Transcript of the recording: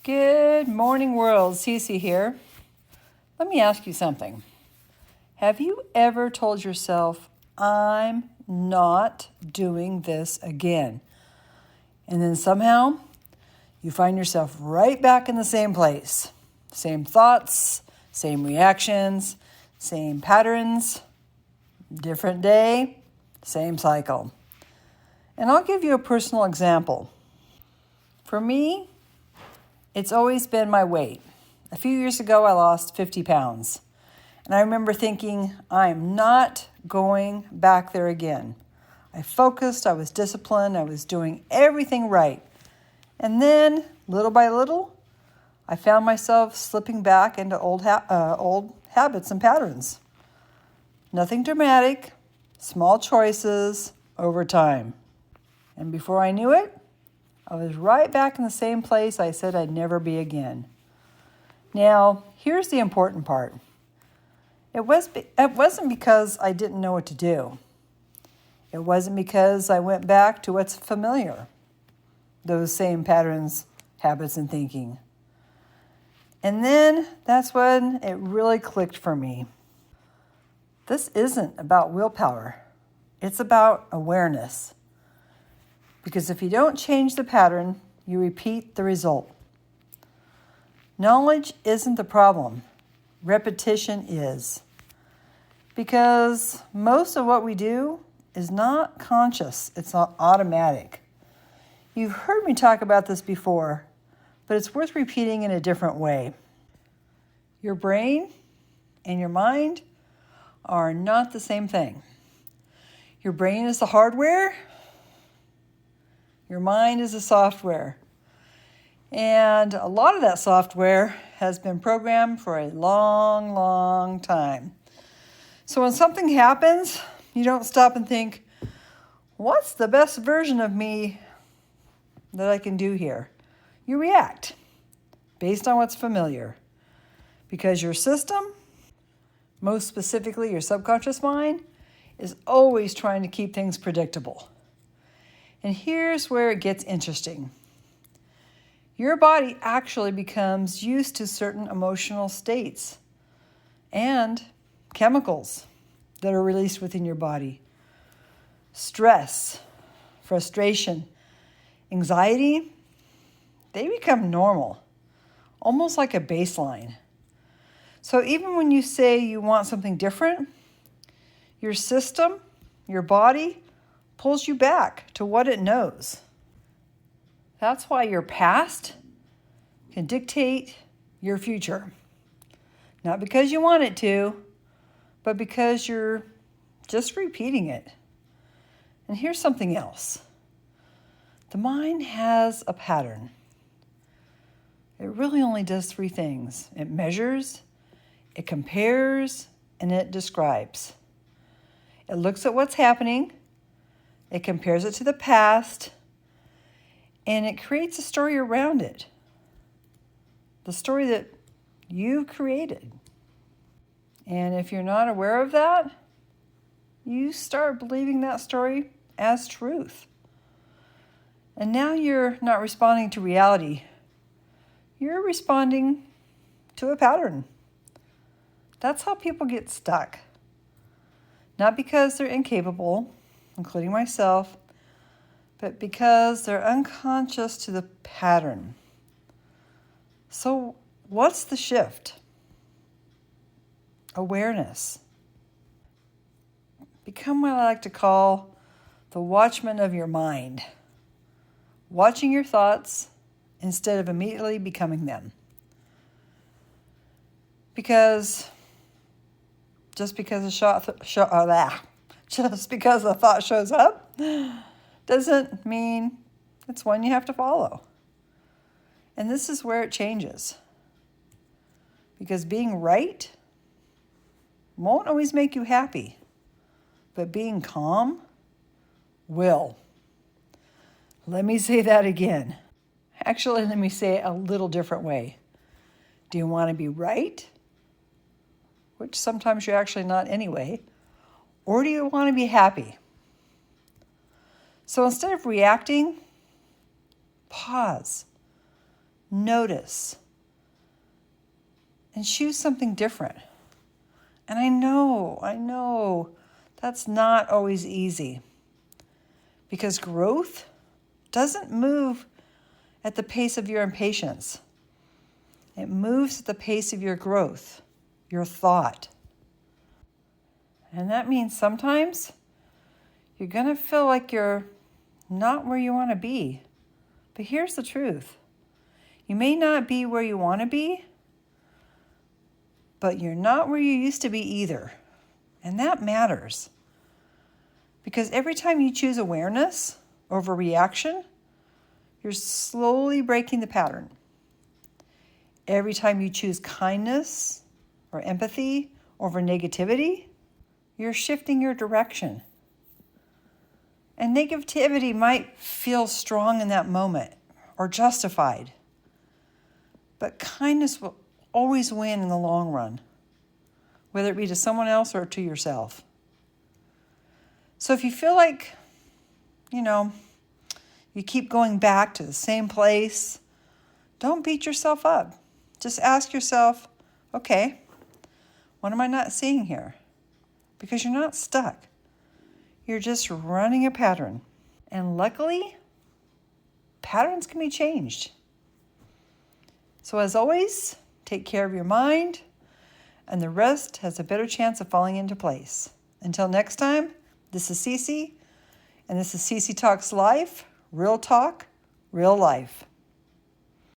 Good morning, world. Cece here. Let me ask you something. Have you ever told yourself, I'm not doing this again? And then somehow you find yourself right back in the same place. Same thoughts, same reactions, same patterns, different day, same cycle. And I'll give you a personal example. For me, it's always been my weight. A few years ago, I lost 50 pounds. And I remember thinking, I'm not going back there again. I focused, I was disciplined, I was doing everything right. And then, little by little, I found myself slipping back into old habits and patterns. Nothing dramatic, small choices over time. And before I knew it, I was right back in the same place I said I'd never be again. Now, here's the important part. It wasn't because I didn't know what to do. It wasn't because I went back to what's familiar, those same patterns, habits, and thinking. And then that's when it really clicked for me. This isn't about willpower. It's about awareness. Because if you don't change the pattern, you repeat the result. Knowledge isn't the problem. Repetition is. Because most of what we do is not conscious. It's not automatic. You've heard me talk about this before, but it's worth repeating in a different way. Your brain and your mind are not the same thing. Your brain is the hardware. Your mind is the software. And a lot of that software has been programmed for a long, long time. So when something happens, you don't stop and think, what's the best version of me that I can do here? You react based on what's familiar. Because your system, most specifically your subconscious mind, is always trying to keep things predictable. And here's where it gets interesting. Your body actually becomes used to certain emotional states and chemicals that are released within your body. Stress, frustration, anxiety, they become normal, almost like a baseline. So even when you say you want something different, your system, your body, pulls you back to what it knows. That's why your past can dictate your future. Not because you want it to, but because you're just repeating it. And here's something else. The mind has a pattern. It really only does three things. It measures, it compares, and it describes. It looks at what's happening, it compares it to the past, and it creates a story around it. The story that you created. And if you're not aware of that, you start believing that story as truth. And now you're not responding to reality. You're responding to a pattern. That's how people get stuck. Not because they're incapable, including myself, but because they're unconscious to the pattern. So what's the shift? Awareness. Become what I like to call the watchman of your mind. Watching your thoughts instead of immediately becoming them. Because just because a thought shows up doesn't mean it's one you have to follow. And this is where it changes. Because being right won't always make you happy, but being calm will. Let me say that again. Actually, let me say it a little different way. Do you want to be right? Which sometimes you're actually not anyway. Or do you want to be happy? So instead of reacting, pause. notice, and choose something different. And I know, that's not always easy, because growth doesn't move at the pace of your impatience. It moves at the pace of your growth, your thought. And that means sometimes you're going to feel like you're not where you want to be. But here's the truth. You may not be where you want to be, but you're not where you used to be either. And that matters. Because every time you choose awareness over reaction, you're slowly breaking the pattern. Every time you choose kindness or empathy over negativity, you're shifting your direction. And negativity might feel strong in that moment or justified. But kindness will always win in the long run, whether it be to someone else or to yourself. So if you feel like, you keep going back to the same place, don't beat yourself up. Just ask yourself, okay, what am I not seeing here? Because you're not stuck. You're just running a pattern. And luckily, patterns can be changed. So as always, take care of your mind, and the rest has a better chance of falling into place. Until next time, this is Cece, and this is Cece Talks Life, real talk, real life.